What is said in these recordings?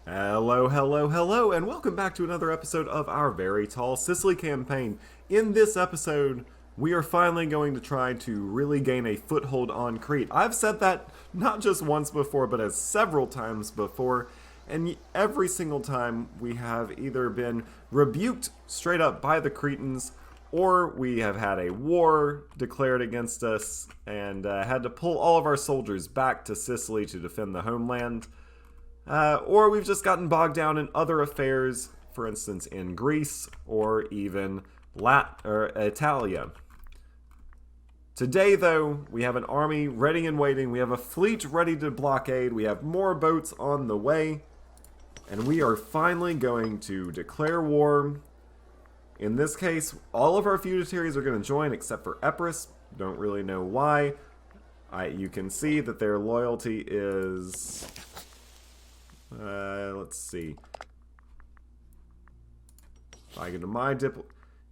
Hello, hello, hello, and welcome back to another episode of our very tall Sicily campaign. In this episode, we are finally going to try to really gain a foothold on Crete. I've said that not just once before, but as several times before, and every single time we have either been rebuked straight up by the Cretans, or we have had a war declared against us and had to pull all of our soldiers back to Sicily to defend the homeland. Or we've just gotten bogged down in other affairs, for instance in Greece or even Italia. Today, though, we have an army ready and waiting. We have a fleet ready to blockade. We have more boats on the way. And we are finally going to declare war. In this case, all of our feudatories are going to join except for Epirus. Don't really know why. You can see that their loyalty is... let's see. If I go to my you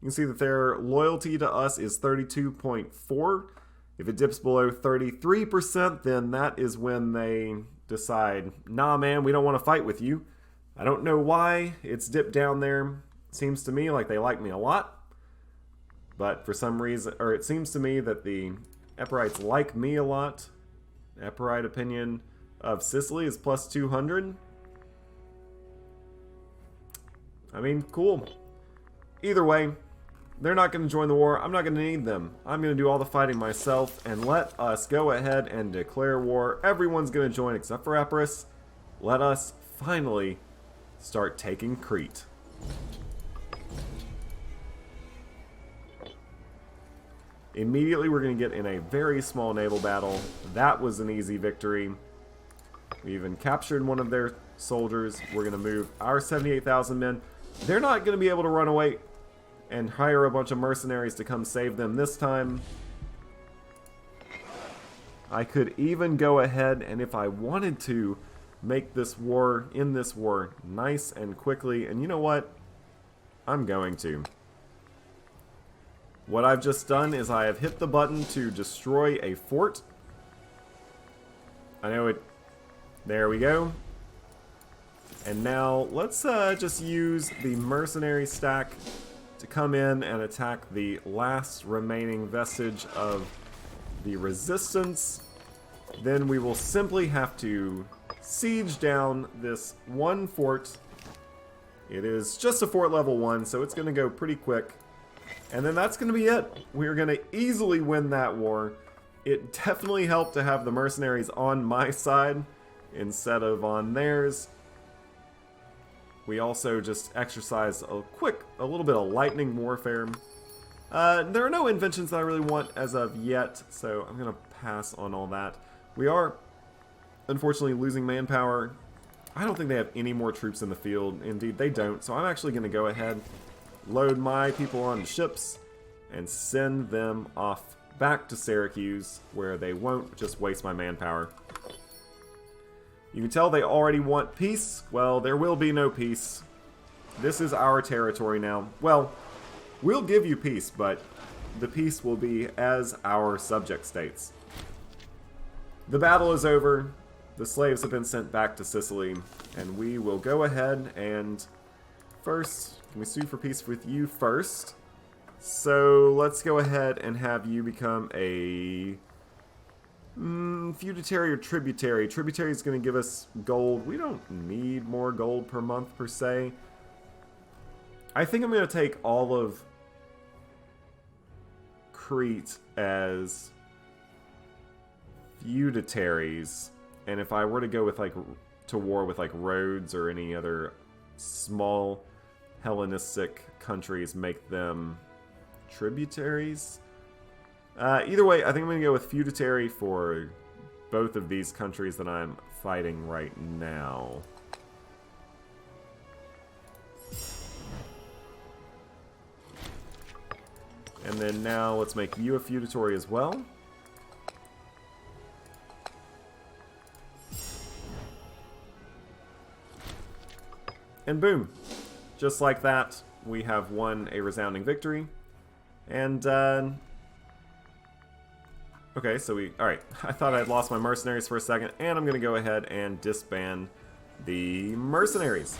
can see that their loyalty to us is 32.4. If it dips below 33%, then that is when they decide, nah man, we don't want to fight with you. I don't know why it's dipped down there. Seems to me like they like me a lot. But for some reason, or it seems to me that the Epirites like me a lot. Epirite opinion of Sicily is plus 200. I mean, cool. Either way, they're not going to join the war. I'm not going to need them. I'm going to do all the fighting myself, and let us go ahead and declare war. Everyone's going to join except for Epirus. Let us finally start taking Crete. Immediately, we're going to get in a very small naval battle. That was an easy victory. We even captured one of their soldiers. We're going to move our 78,000 men. They're not going to be able to run away and hire a bunch of mercenaries to come save them this time. I could even go ahead and, if I wanted to, make this war, nice and quickly. And you know what? I'm going to. What I've just done is I have hit the button to destroy a fort. I know it... There we go. And now let's just use the mercenary stack to come in and attack the last remaining vestige of the resistance. Then we will simply have to siege down this one fort. It is just a fort level 1, so it's going to go pretty quick. And then that's going to be it. We're going to easily win that war. It definitely helped to have the mercenaries on my side instead of on theirs. We also just exercised a little bit of lightning warfare. There are no inventions that I really want as of yet, so I'm going to pass on all that. We are, unfortunately, losing manpower. I don't think they have any more troops in the field. Indeed, they don't. So I'm actually going to go ahead, load my people onto ships, and send them off back to Syracuse, where they won't just waste my manpower. You can tell they already want peace. Well, there will be no peace. This is our territory now. Well, we'll give you peace, but the peace will be as our subject states. The battle is over. The slaves have been sent back to Sicily, and we will go ahead and first, can we sue for peace with you first? So let's go ahead and have you become a feudatory or tributary. Tributary is going to give us gold. We don't need more gold per month per se. I think I'm going to take all of Crete as feudataries, and if I were to go with to war with Rhodes or any other small Hellenistic countries, make them tributaries. Either way, I think I'm going to go with feudatory for both of these countries that I'm fighting right now. And then now let's make you a feudatory as well. And boom. Just like that, we have won a resounding victory. And, okay, so alright, I thought I'd lost my mercenaries for a second, and I'm going to go ahead and disband the mercenaries.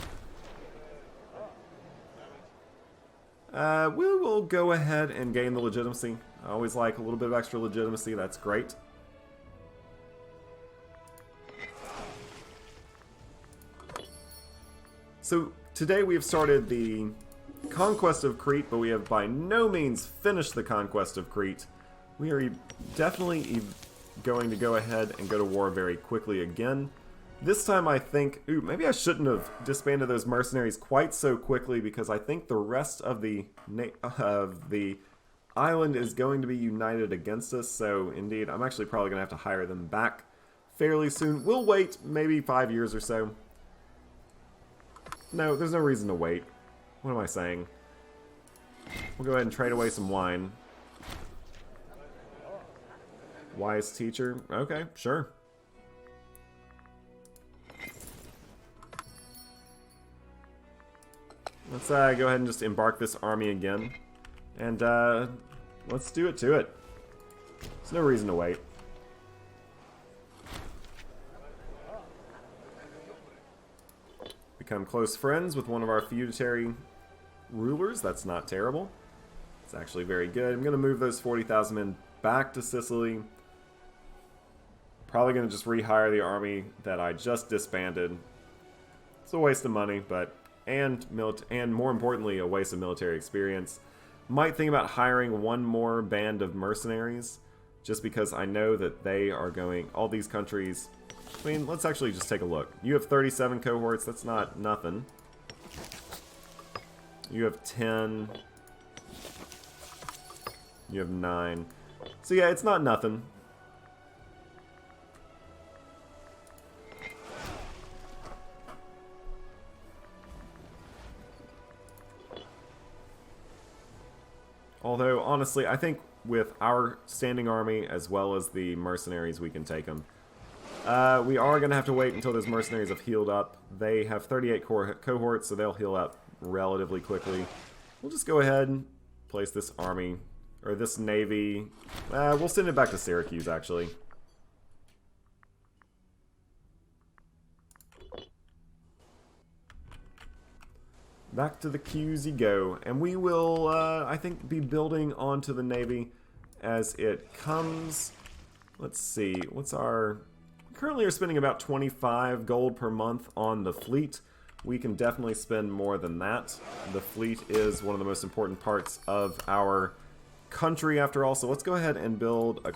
We will go ahead and gain the legitimacy. I always like a little bit of extra legitimacy. That's great. So today we have started the conquest of Crete, but we have by no means finished the conquest of Crete. We are definitely going to go ahead and go to war very quickly again. This time I think, ooh, maybe I shouldn't have disbanded those mercenaries quite so quickly, because I think the rest of the island is going to be united against us. So indeed, I'm actually probably going to have to hire them back fairly soon. We'll wait maybe 5 years or so. No, there's no reason to wait. What am I saying? We'll go ahead and trade away some wine. Wise teacher. Okay, sure. Let's go ahead and just embark this army again. And let's do it to it. There's no reason to wait. Become close friends with one of our feudatory rulers. That's not terrible. It's actually very good. I'm going to move those 40,000 men back to Sicily. Probably going to just rehire the army that I just disbanded. It's a waste of money, but and more importantly, a waste of military experience. Might think about hiring one more band of mercenaries, just because I know that they are going, all these countries. I mean, let's actually just take a look. You have 37 cohorts. That's not nothing. You have 10. You have 9. So yeah, it's not nothing. Although, honestly, I think with our standing army as well as the mercenaries, we can take them. We are going to have to wait until those mercenaries have healed up. They have 38 cohorts, so they'll heal up relatively quickly. We'll just go ahead and place this army, or this navy. We'll send it back to Syracuse, actually. Back to the queues you go. And we will, I think, be building onto the navy as it comes. Let's see, what's our... Currently are spending about 25 gold per month on the fleet. We can definitely spend more than that. The fleet is one of the most important parts of our country after all. So let's go ahead and build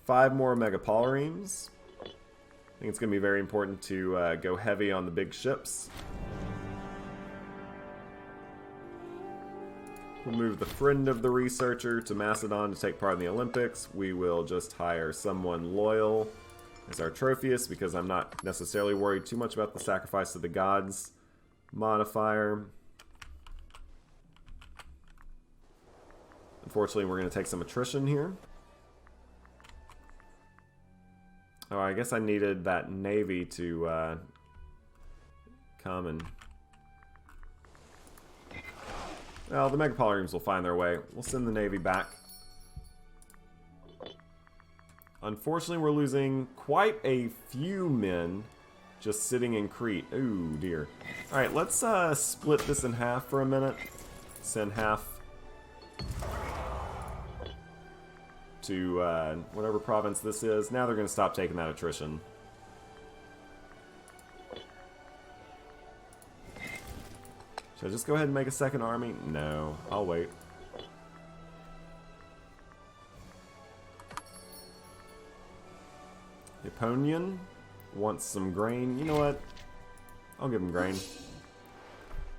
5 more megapolaremes. I think it's going to be very important to go heavy on the big ships. We'll move the friend of the researcher to Macedon to take part in the Olympics. We will just hire someone loyal as our trophiest, because I'm not necessarily worried too much about the sacrifice of the gods modifier. Unfortunately, we're going to take some attrition here. Oh, I guess I needed that navy to come and... Well, the megapolaremes will find their way. We'll send the navy back. Unfortunately, we're losing quite a few men just sitting in Crete. Ooh, dear. Alright, let's split this in half for a minute. Send half to whatever province this is. Now they're going to stop taking that attrition. Should I just go ahead and make a second army? No, I'll wait. Eponian wants some grain. You know what? I'll give him grain.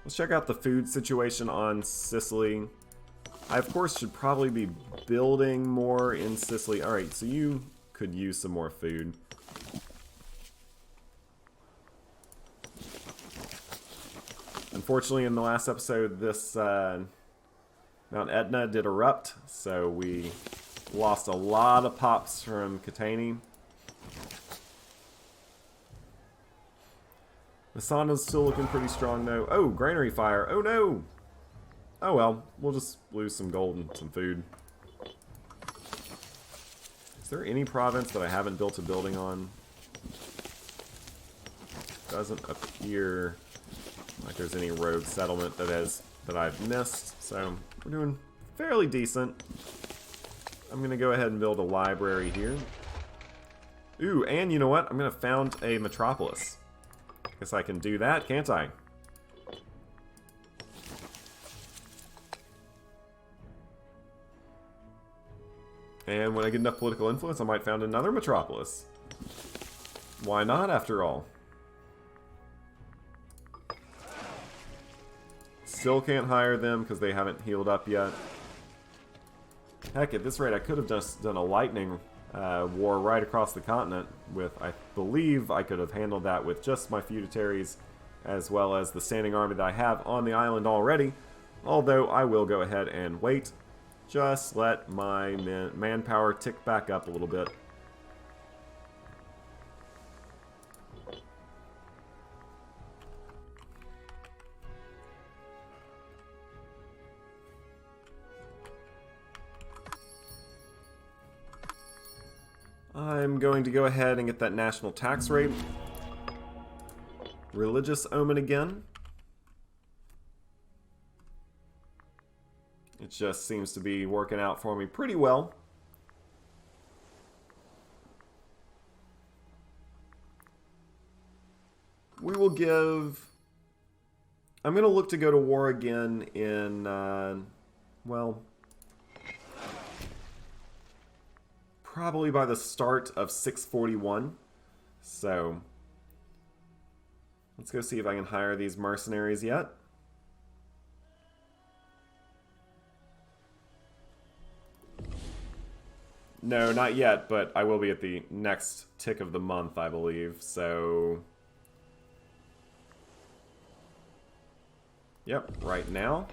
Let's check out the food situation on Sicily. I, of course, should probably be building more in Sicily. Alright, so you could use some more food. Unfortunately, in the last episode, this Mount Etna did erupt, so we lost a lot of pops from Catania. Masana's still looking pretty strong, though. Oh, granary fire. Oh, no! Oh, well. We'll just lose some gold and some food. Is there any province that I haven't built a building on? doesn't appear like there's any rogue settlement that I've missed, so we're doing fairly decent. I'm gonna go ahead and build a library here. Ooh, and you know what? I'm gonna found a metropolis. Guess I can do that, can't I? And when I get enough political influence, I might found another metropolis. Why not, after all? Still can't hire them because they haven't healed up yet. Heck, at this rate, I could have just done a lightning war right across the continent with, I believe I could have handled that with just my feudataries as well as the standing army that I have on the island already. Although I will go ahead and wait. Just let my manpower tick back up a little bit. I'm going to go ahead and get that national tax rate. Religious omen again. It just seems to be working out for me pretty well. We will give... I'm going to look to go to war again in, well... probably by the start of 641. So... let's go see if I can hire these mercenaries yet. No, not yet, but I will be at the next tick of the month, I believe, so... yep, right now.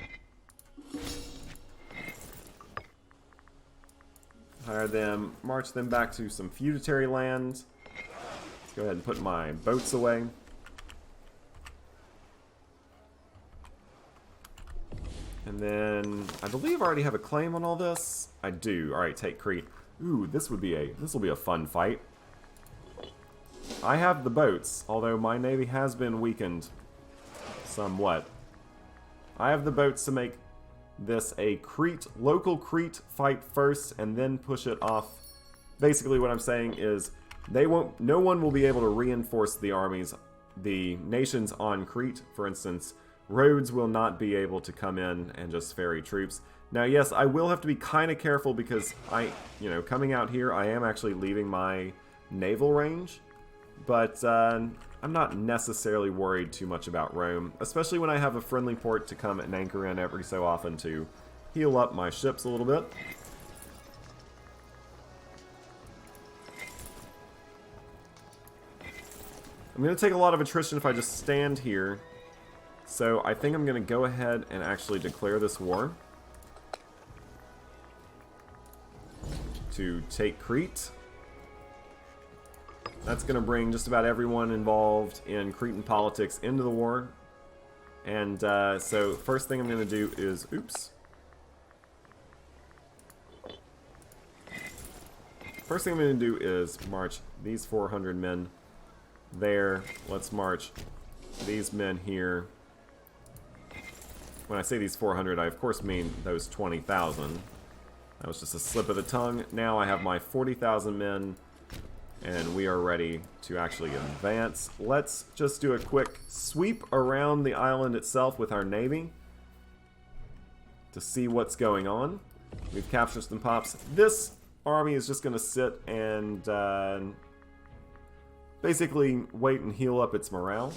Hire them, march them back to some feudatory land. Let's go ahead and put my boats away. And then, I believe I already have a claim on all this. I do. Alright, take Crete. Ooh, this will be a fun fight. I have the boats, although my navy has been weakened somewhat. I have the boats to make this a local Crete fight first, and then push it off. Basically, what I'm saying is, no one will be able to reinforce the armies, the nations on Crete, for instance. Rhodes will not be able to come in and just ferry troops. Now, yes, I will have to be kind of careful because coming out here, I am actually leaving my naval range. But I'm not necessarily worried too much about Rome, especially when I have a friendly port to come and anchor in every so often to heal up my ships a little bit. I'm going to take a lot of attrition if I just stand here. So I think I'm going to go ahead and actually declare this war. To take Crete. That's going to bring just about everyone involved in Cretan politics into the war. And so first thing I'm going to do is... oops. First thing I'm going to do is march these 400 men there. Let's march these men here. When I say these 400, I of course mean those 20,000. That was just a slip of the tongue. Now I have my 40,000 men, and we are ready to actually advance. Let's just do a quick sweep around the island itself with our navy to see what's going on. We've captured some pops. This army is just going to sit and basically wait and heal up its morale.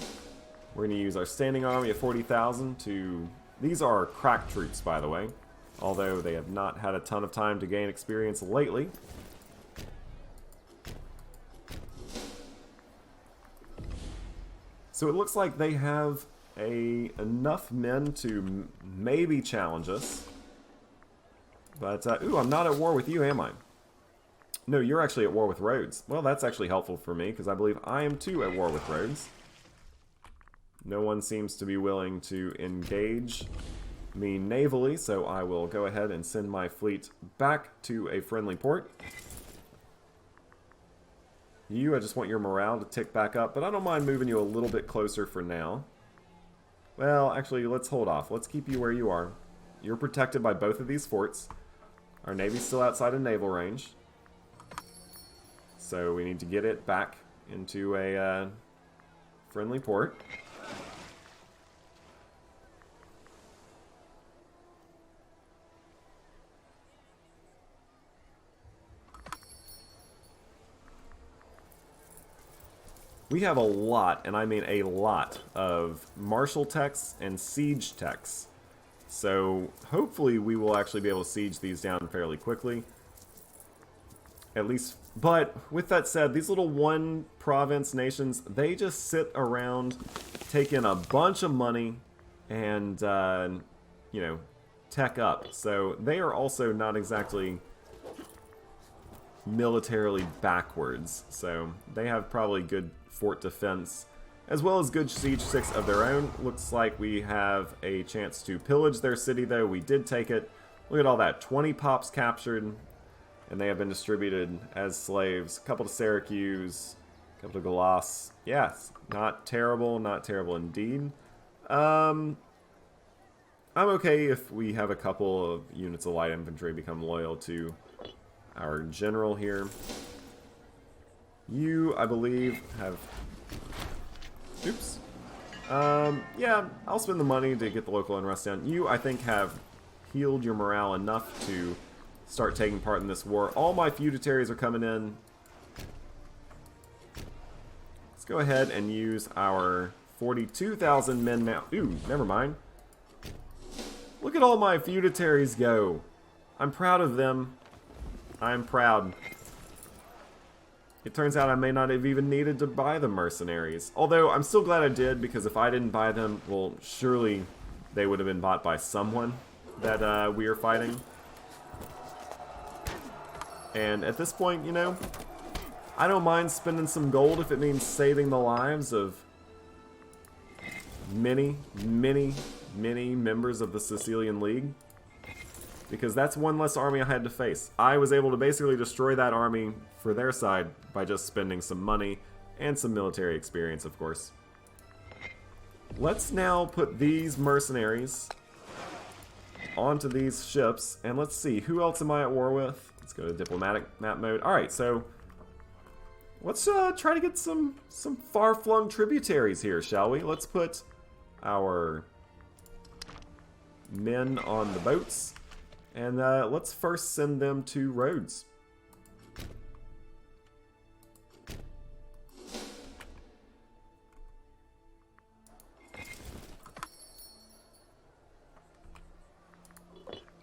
We're going to use our standing army of 40,000 to... these are crack troops, by the way, although they have not had a ton of time to gain experience lately. So it looks like they have enough men to maybe challenge us. But, ooh, I'm not at war with you, am I? No, you're actually at war with Rhodes. Well, that's actually helpful for me, because I believe I am too at war with Rhodes. No one seems to be willing to engage me navally, so I will go ahead and send my fleet back to a friendly port. You, I just want your morale to tick back up, but I don't mind moving you a little bit closer for now. Well, actually, let's hold off. Let's keep you where you are. You're protected by both of these forts. Our navy's still outside of naval range. So we need to get it back into a friendly port. We have a lot, and I mean a lot, of martial techs and siege techs. So hopefully we will actually be able to siege these down fairly quickly. At least, but with that said, these little one province nations, they just sit around, take in a bunch of money, and, you know, tech up. So they are also not exactly militarily backwards. So they have probably good fort defense, as well as good siege sticks of their own. Looks like we have a chance to pillage their city, though. We did take it. Look at all that. 20 pops captured, and they have been distributed as slaves. A couple to Syracuse, a couple to Galas. Yes, not terrible indeed. I'm okay if we have a couple of units of light infantry become loyal to our general here. You, I believe, have... Oops. Yeah, I'll spend the money to get the local unrest down. You, I think, have healed your morale enough to start taking part in this war. All my feudataries are coming in. Let's go ahead and use our 42,000 men now. Ooh, never mind. Look at all my feudataries go. I'm proud of them. I'm proud. It turns out I may not have even needed to buy the mercenaries. Although, I'm still glad I did, because if I didn't buy them, well, surely they would have been bought by someone that we are fighting. And at this point, you know, I don't mind spending some gold if it means saving the lives of many members of the Sicilian League. Because that's one less army I had to face. I was able to basically destroy that army for their side by just spending some money and some military experience, of course. Let's now put these mercenaries onto these ships, and let's see, who else am I at war with? Let's go to diplomatic map mode. Alright, so let's try to get some far-flung tributaries here, shall we? Let's put our men on the boats. And let's first send them to Rhodes.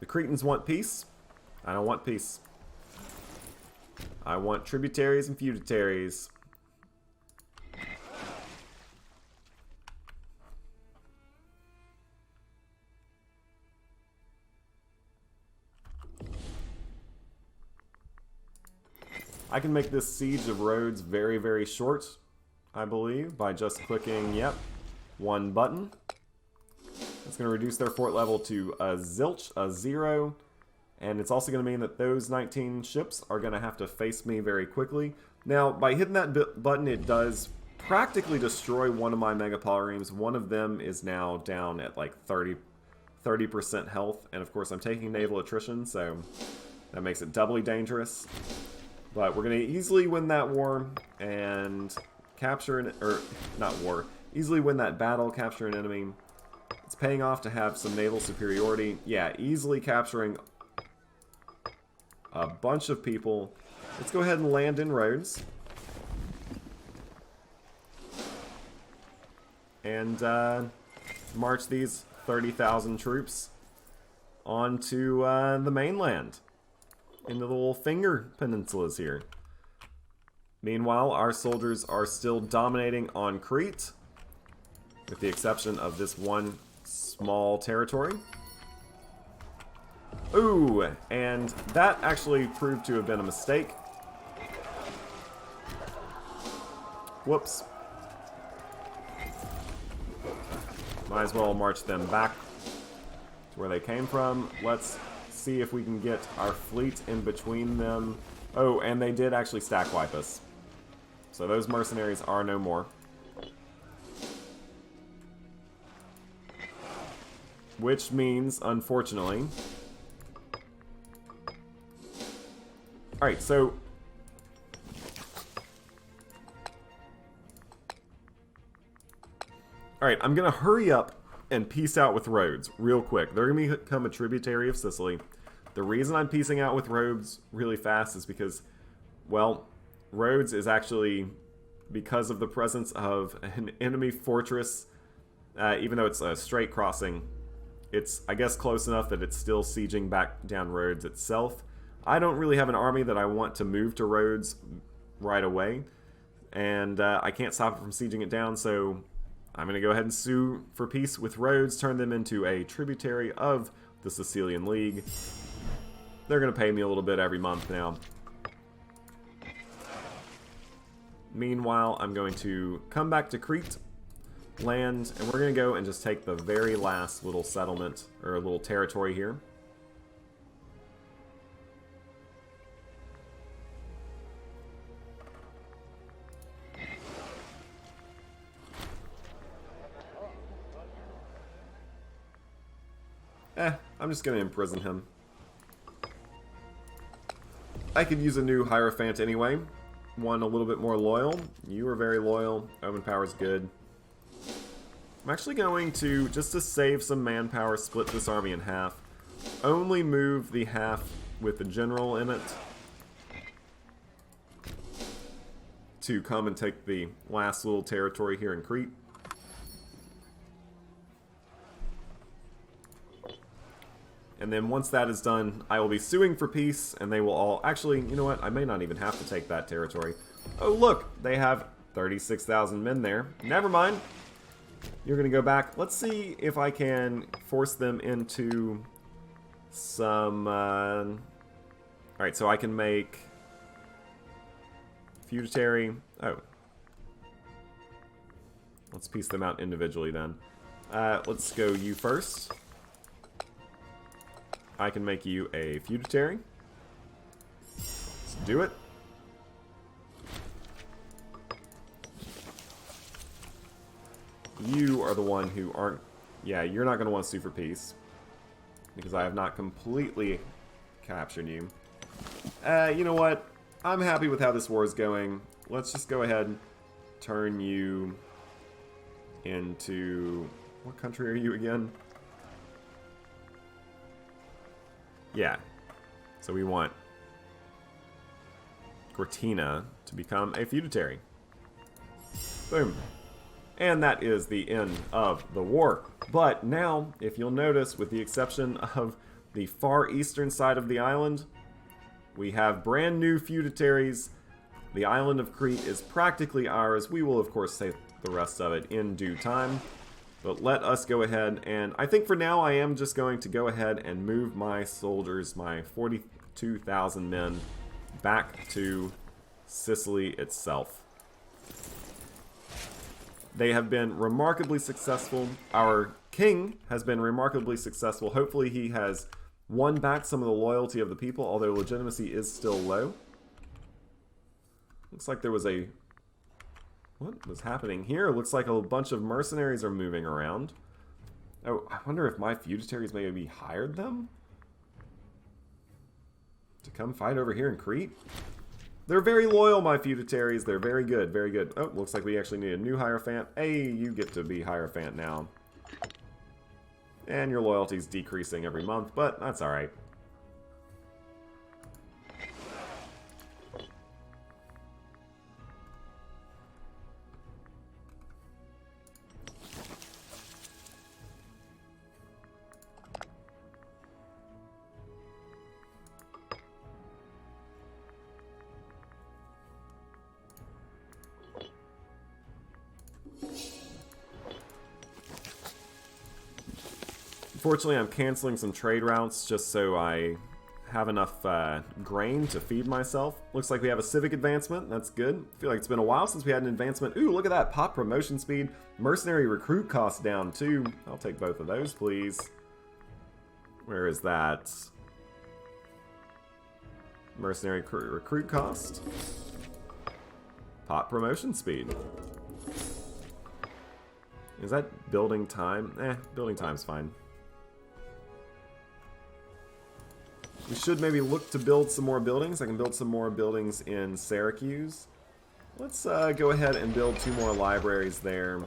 The Cretans want peace. I don't want peace. I want tributaries and feudataries. I can make this siege of Rhodes very short, I believe, by just clicking, yep, one button. It's going to reduce their fort level to a zilch, a 0, and it's also going to mean that those 19 ships are going to have to face me very quickly. Now, by hitting that button, it does practically destroy one of my megapolyremes. One of them is now down at like 30% health, and of course I'm taking naval attrition, so that makes it doubly dangerous. But we're going to easily win that war and capture an... or, not war. Easily win that battle, capture an enemy. It's paying off to have some naval superiority. Yeah, easily capturing a bunch of people. Let's go ahead and land in Rhodes. And march these 30,000 troops onto the mainland. Into the little finger peninsulas here. Meanwhile, our soldiers are still dominating on Crete, with the exception of this one small territory. Ooh, and that actually proved to have been a mistake. Whoops. Might as well march them back to where they came from. Let's see if we can get our fleet in between them. Oh, and they did actually stack wipe us. So those mercenaries are no more. Which means, unfortunately... Alright, so... Alright, I'm going to hurry up and peace out with Rhodes real quick. They're going to become a tributary of Sicily. The reason I'm peacing out with Rhodes really fast is because, well, Rhodes is actually, because of the presence of an enemy fortress, even though it's a straight crossing, it's, I guess, close enough that it's still sieging back down Rhodes itself. I don't really have an army that I want to move to Rhodes right away, and I can't stop it from sieging it down, so I'm going to go ahead and sue for peace with Rhodes, turn them into a tributary of the Sicilian League. They're going to pay me a little bit every month now. Meanwhile, I'm going to come back to Crete, land, and we're going to go and just take the very last little settlement, or little territory here. I'm just going to imprison him. I could use a new Hierophant anyway. One a little bit more loyal. You are very loyal. Omen power's good. I'm actually going to, just to save some manpower, split this army in half. Only move the half with the general in it to come and take the last little territory here in Crete. And then once that is done, I will be suing for peace, and they will all... Actually, you know what? I may not even have to take that territory. Oh, look! They have 36,000 men there. Never mind. You're going to go back. Let's see if I can force them into some... Alright, so I can make... Feudatory... Oh. Let's piece them out individually then. Let's go you first. I can make you a feudatory. Let's do it. You are the one who aren't... Yeah, you're not going to want to sue for peace, because I have not completely captured you. You know what? I'm happy with how this war is going. Let's just go ahead and turn you into... What country are you again? Yeah, so we want Cortina to become a feudatory. Boom. And that is the end of the war. But now, if you'll notice, with the exception of the far eastern side of the island, we have brand new feudatories. The island of Crete is practically ours. We will, of course, take the rest of it in due time. But let us go ahead, and I think for now I am just going to go ahead and move my soldiers, my 42,000 men, back to Sicily itself. They have been remarkably successful. Our king has been remarkably successful. Hopefully he has won back some of the loyalty of the people, although legitimacy is still low. Looks like there was a... What was happening here? Looks like a bunch of mercenaries are moving around. Oh, I wonder if my feudatories maybe hired them to come fight over here in Crete? They're very loyal, my feudatories. They're very good, very good. Oh, looks like we actually need a new Hierophant. Hey, you get to be Hierophant now. And your loyalty's decreasing every month, but that's alright. Unfortunately, I'm canceling some trade routes just so I have enough grain to feed myself. Looks like we have a civic advancement. That's good. I feel like it's been a while since we had an advancement. Ooh, look at that. Pop promotion speed. Mercenary recruit cost down too. I'll take both of those, please. Where is that? Mercenary recruit cost. Pop promotion speed. Is that building time? Building time's fine. We should maybe look to build some more buildings. I can build some more buildings in Syracuse. Let's go ahead and build 2 more libraries there.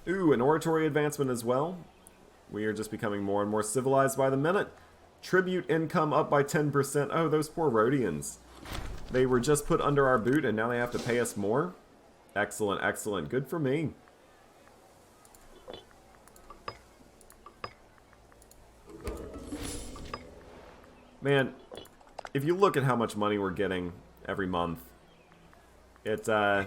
Ooh, an oratory advancement as well. We are just becoming more and more civilized by the minute. Tribute income up by 10%. Oh, those poor Rhodians. They were just put under our boot and now they have to pay us more. Excellent, excellent. Good for me. Man, if you look at how much money we're getting every month, it's, I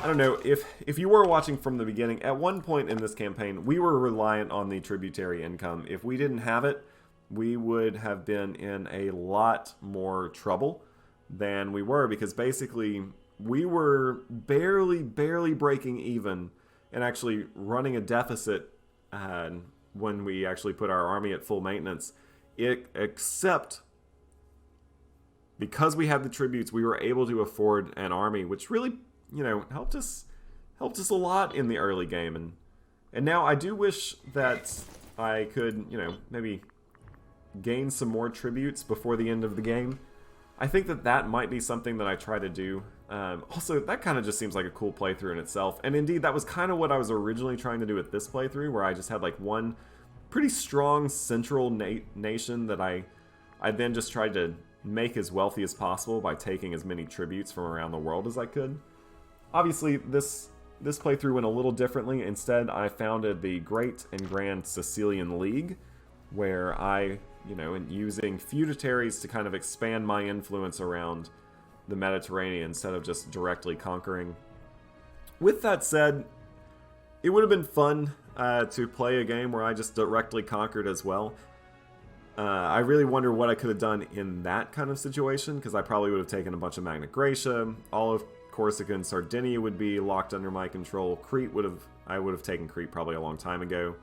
don't know, if you were watching from the beginning, at one point in this campaign, we were reliant on the tributary income. If we didn't have it, we would have been in a lot more trouble than we were, because basically we were barely breaking even and actually running a deficit when we actually put our army at full maintenance. Except because we had the tributes, we were able to afford an army, which really, you know, helped us a lot in the early game. And now I do wish that I could, you know, maybe gain some more tributes before the end of the game. I think that might be something that I try to do. Also, that kind of just seems like a cool playthrough in itself. And indeed, that was kind of what I was originally trying to do with this playthrough, where I just had like one pretty strong central nation that I then just tried to make as wealthy as possible by taking as many tributes from around the world as I could. Obviously, this playthrough went a little differently. Instead, I founded the Great and Grand Sicilian League, where I, you know, using feudatories to kind of expand my influence around the Mediterranean instead of just directly conquering. With that said, it would have been fun to play a game where I just directly conquered as well. I really wonder what I could have done in that kind of situation, because I probably would have taken a bunch of Magna Graecia. All of Corsica and Sardinia would be locked under my control. I would have taken Crete probably a long time ago.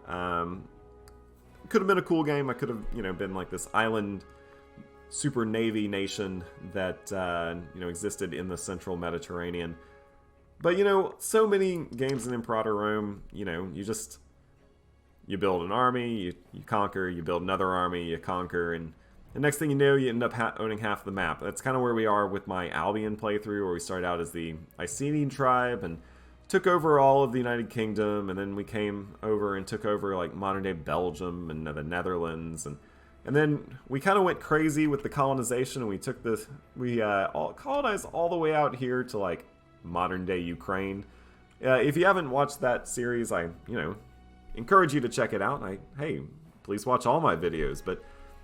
Could have been a cool game. I could have, you know, been like this island super navy nation that you know, existed in the central Mediterranean. But, you know, so many games in Imperator Rome, you know, you build an army, you conquer, you build another army, you conquer, and the next thing you know, you end up owning half the map. That's kind of where we are with my Albion playthrough, where we started out as the Icenian tribe and took over all of the United Kingdom, and then we came over and took over like modern-day Belgium and the Netherlands, and then we kind of went crazy with the colonization, and we colonized all the way out here to like modern-day Ukraine. If you haven't watched that series, I, you know, encourage you to check it out. Hey, please watch all my videos. But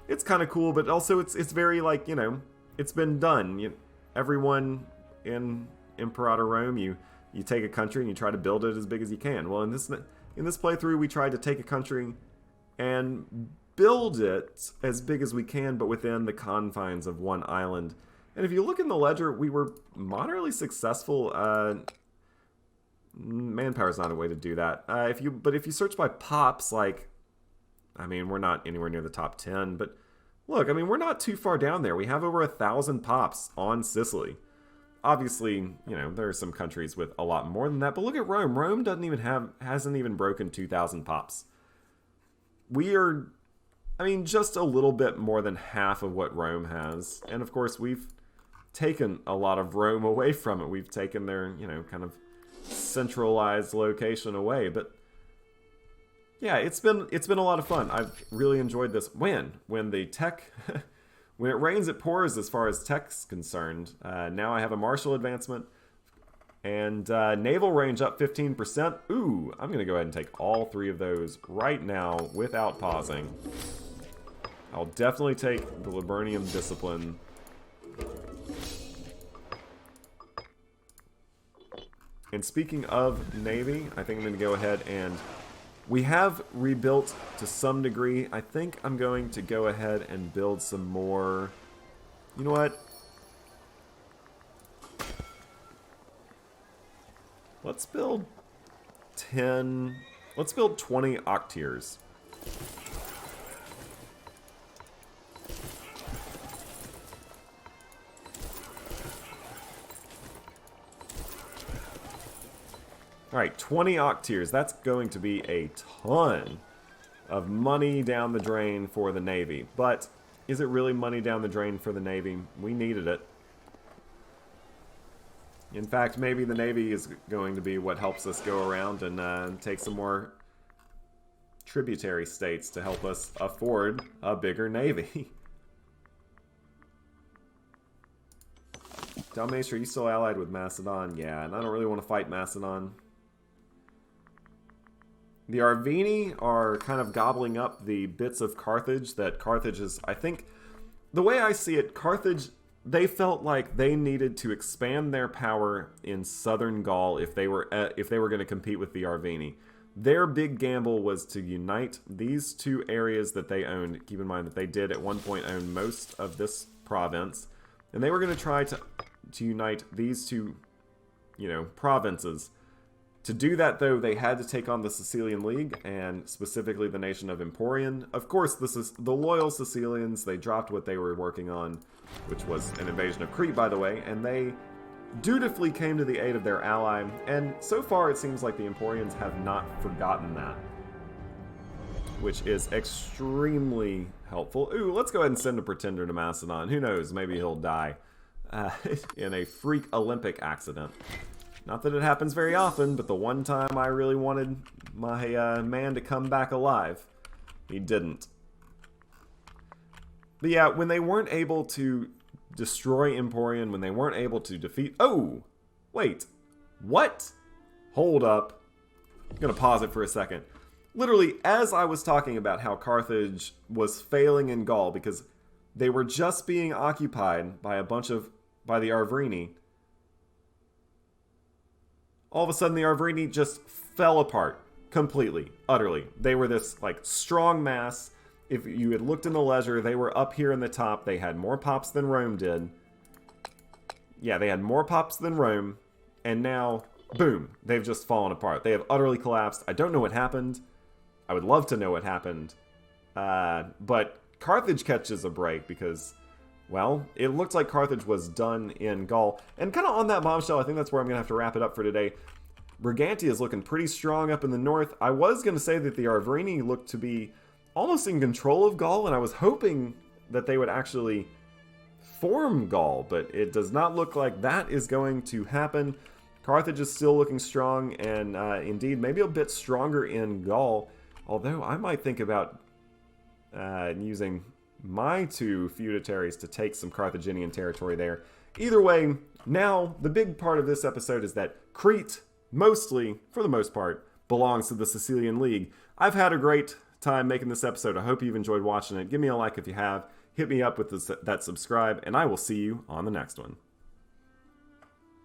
it's kind of cool, but also it's very, like, you know, it's been done. Everyone in Imperator Rome, you take a country and you try to build it as big as you can. Well, in this playthrough, we tried to take a country and build it as big as we can, but within the confines of one island. And if you look in the ledger, we were moderately successful. Manpower's not a way to do that. But if you search by pops, like, I mean, we're not anywhere near the top 10, but look, I mean, we're not too far down there. We have over 1,000 pops on Sicily. Obviously, you know, there are some countries with a lot more than that, but look at Rome. Rome hasn't even broken 2,000 pops. We are, I mean, just a little bit more than half of what Rome has. And of course, we've taken a lot of Rome away from it. We've taken their, you know, kind of centralized location away. But yeah, it's been a lot of fun. I've really enjoyed this. When the tech when it rains it pours as far as tech's concerned. Now I have a martial advancement and naval range up 15%. Ooh, I'm gonna go ahead and take all 3 of those right now without pausing. I'll definitely take the Liburnium Discipline. And speaking of Navy, I think I'm going to go ahead and... We have rebuilt to some degree. I think I'm going to go ahead and build some more... You know what? Let's build 10... Let's build 20 Octiers. Alright, 20 octiers. That's going to be a ton of money down the drain for the Navy. But is it really money down the drain for the Navy? We needed it. In fact, maybe the Navy is going to be what helps us go around and take some more tributary states to help us afford a bigger Navy. Dalmatia, are you still allied with Macedon? Yeah, and I don't really want to fight Macedon. The Arvini are kind of gobbling up the bits of Carthage that Carthage is, I think, the way I see it, Carthage, they felt like they needed to expand their power in southern Gaul if they were going to compete with the Arvini. Their big gamble was to unite these two areas that they owned. Keep in mind that they did at one point own most of this province, and they were going to try to unite these two, provinces. To do that, though, they had to take on the Sicilian League, and specifically the nation of Emporion. Of course, this is the loyal Sicilians. They dropped what they were working on, which was an invasion of Crete, by the way, and they dutifully came to the aid of their ally, and so far it seems like the Emporians have not forgotten that, which is extremely helpful. Ooh, let's go ahead and send a pretender to Macedon. Who knows, maybe he'll die in a freak Olympic accident. Not that it happens very often, but the one time I really wanted my man to come back alive, he didn't. But yeah, when they weren't able to destroy Emporion, when they weren't able to defeat... Oh! Wait. What? Hold up. I'm going to pause it for a second. Literally, as I was talking about how Carthage was failing in Gaul because they were just being occupied by the Arvini, all of a sudden the Arvini just fell apart completely, utterly. They were this strong mass. If you had looked in the ledger, they were up here in the top. They had more pops than Rome did. Yeah, they had more pops than Rome, and now, boom, they've just fallen apart. They have utterly collapsed. I don't know what happened. I would love to know what happened. But Carthage catches a break because, well, it looked like Carthage was done in Gaul. And kind of on that bombshell, I think that's where I'm going to have to wrap it up for today. Brigantia is looking pretty strong up in the north. I was going to say that the Arvini looked to be almost in control of Gaul, and I was hoping that they would actually form Gaul, but it does not look like that is going to happen. Carthage is still looking strong, and indeed, maybe a bit stronger in Gaul, although I might think about using my two feudatories to take some Carthaginian territory there. Either way, now the big part of this episode is that Crete, mostly, for the most part, belongs to the Sicilian League. I've had a great time making this episode. I hope you've enjoyed watching it. Give me a like if you have. Hit me up with that subscribe, and I will see you on the next one.